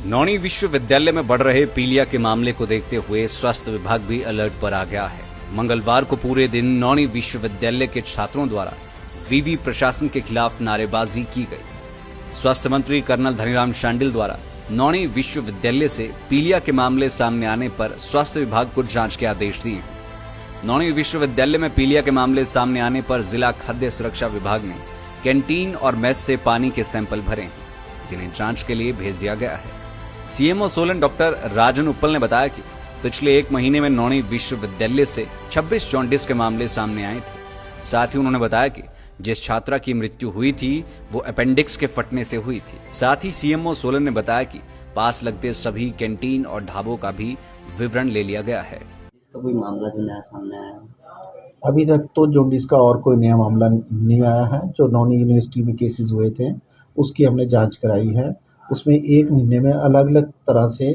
नौणी विश्वविद्यालय में बढ़ रहे पीलिया के मामले को देखते हुए स्वास्थ्य विभाग भी अलर्ट पर आ गया है। मंगलवार को पूरे दिन नौणी विश्वविद्यालय के छात्रों द्वारा विवि प्रशासन के खिलाफ नारेबाजी की गई। स्वास्थ्य मंत्री कर्नल धनीराम शांडिल द्वारा नौणी विश्वविद्यालय से पीलिया के मामले सामने आने पर स्वास्थ्य विभाग को जांच के आदेश दिए। नौणी विश्वविद्यालय में पीलिया के मामले सामने आने पर जिला खाद्य सुरक्षा विभाग ने कैंटीन और मेस से पानी के सैंपल भरे हैं, जिन्हें जांच के लिए भेज दिया गया है। सीएमओ सोलन डॉक्टर राजन उप्पल ने बताया कि पिछले 1 महीने में नौणी विश्वविद्यालय से 26 जॉन्डिस के मामले सामने आए थे। साथ ही उन्होंने बताया कि जिस छात्रा की मृत्यु हुई थी वो अपेंडिक्स के फटने से हुई थी। साथ ही सीएमओ सोलन ने बताया कि पास लगते सभी कैंटीन और ढाबों का भी विवरण ले लिया गया है। इसका कोई मामला जो नया सामने आया अभी तक तो जॉन्डिस का और कोई नया मामला नहीं आया है। जो नौणी यूनिवर्सिटी में केसेस हुए थे उसकी हमने जांच कराई है। उसमें 1 महीने में अलग अलग तरह से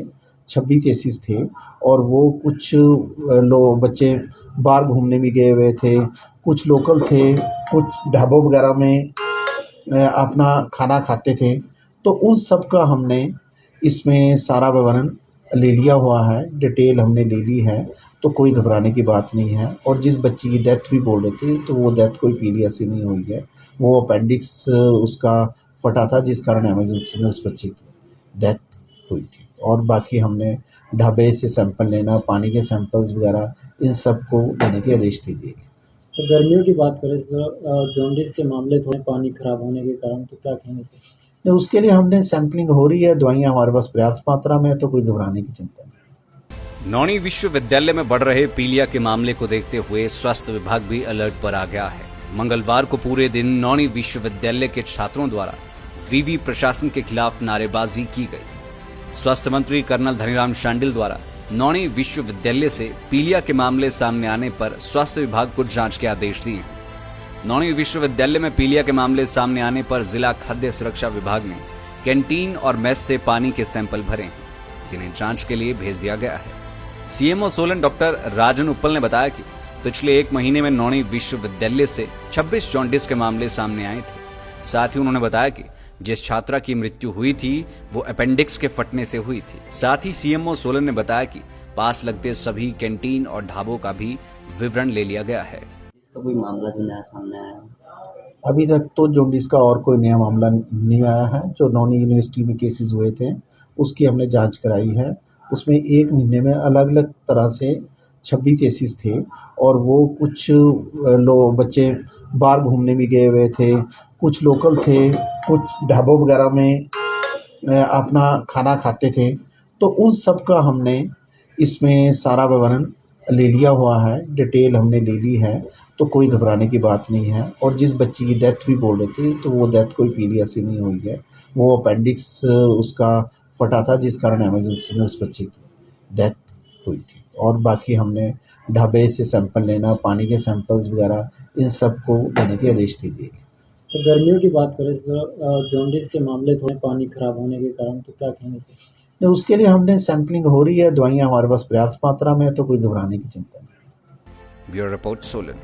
26 केसेस थे और वो कुछ लोग बच्चे बाहर घूमने भी गए हुए थे, कुछ लोकल थे, कुछ ढाबों वगैरह में अपना खाना खाते थे। तो उन सब का हमने इसमें सारा विवरण ले लिया हुआ है, डिटेल हमने ले ली है। तो कोई घबराने की बात नहीं है। और जिस बच्ची की डेथ भी बोल रहे थे तो वो डेथ कोई पीलिया से नहीं हुई है, वो अपेंडिक्स उसका फटा था जिस कारण इमरजेंसी में उस बच्चे की डेथ हुई थी। और बाकी हमने ढाबे से सैंपल लेना, पानी के सैंपल्स वगैरह इन सब को लेने के आदेश दे दिए गए। तो गर्मियों की बात करें तो जॉन्डिस के मामले थोड़े पानी खराब होने के कारण, तो क्या कहेंगे? तो उसके लिए हमने सैंपलिंग हो रही है, दवाइयाँ हमारे पास पर्याप्त मात्रा में है, तो कोई घबराने की चिंता नहीं। नौणी विश्वविद्यालय में बढ़ रहे पीलिया के मामले को देखते हुए स्वास्थ्य विभाग भी अलर्ट पर आ गया है। मंगलवार को पूरे दिन नौणी विश्वविद्यालय के छात्रों द्वारा विवि प्रशासन के खिलाफ नारेबाजी की गई। स्वास्थ्य मंत्री कर्नल धनीराम शांडिल द्वारा नौणी विश्वविद्यालय से पीलिया के मामले सामने आने पर स्वास्थ्य विभाग को जांच के आदेश दिए। नौणी विश्वविद्यालय में पीलिया के मामले सामने आने पर जिला खाद्य सुरक्षा विभाग ने कैंटीन और मेस से पानी के सैंपल भरे हैं, जिन्हें जांच के लिए भेज दिया गया है। सीएमओ सोलन डॉक्टर राजन उप्पल ने बताया कि पिछले 1 महीने में नौणी विश्वविद्यालय से 26 जॉन्डिस के मामले सामने आए थे। साथ ही उन्होंने बताया कि जिस छात्रा की मृत्यु हुई थी वो अपेंडिक्स के फटने से हुई थी। साथ ही सीएमओ सोलन ने बताया कि पास लगते सभी कैंटीन और ढाबों का भी विवरण ले लिया गया है। इसका कोई मामला जो नया सामने आया अभी तक तो जॉन्डिस का और कोई नया मामला नहीं आया है। जो नौणी यूनिवर्सिटी में केसेस हुए थे उसकी हमने जांच कराई है। उसमें 1 महीने में अलग अलग तरह से 26 केसेस थे और वो कुछ लोग बच्चे बाहर घूमने भी गए हुए थे, कुछ लोकल थे, कुछ ढाबों वगैरह में अपना खाना खाते थे। तो उन सब का हमने इसमें सारा विवरण ले लिया हुआ है, डिटेल हमने ले ली है। तो कोई घबराने की बात नहीं है। और जिस बच्ची की डेथ भी बोल रहे थे तो वो डेथ कोई पीलिया से नहीं हुई है, वो अपेंडिक्स उसका फटा था जिस कारण इमरजेंसी में उस बच्चे की डेथ हुई थी। और बाकी हमने ढाबे से सैंपल लेना, पानी के सैंपल्स वगैरह इन सब को लेने के आदेश दे दिए गए। तो गर्मियों की बात करें तो जॉन्डिस के मामले थोड़े पानी खराब होने के कारण, तो क्या कहेंगे? तो उसके लिए हमने सैंपलिंग हो रही है, दवाइयाँ हमारे पास पर्याप्त मात्रा में है, तो कोई घबराने की चिंता नहीं। Bureau report Solan.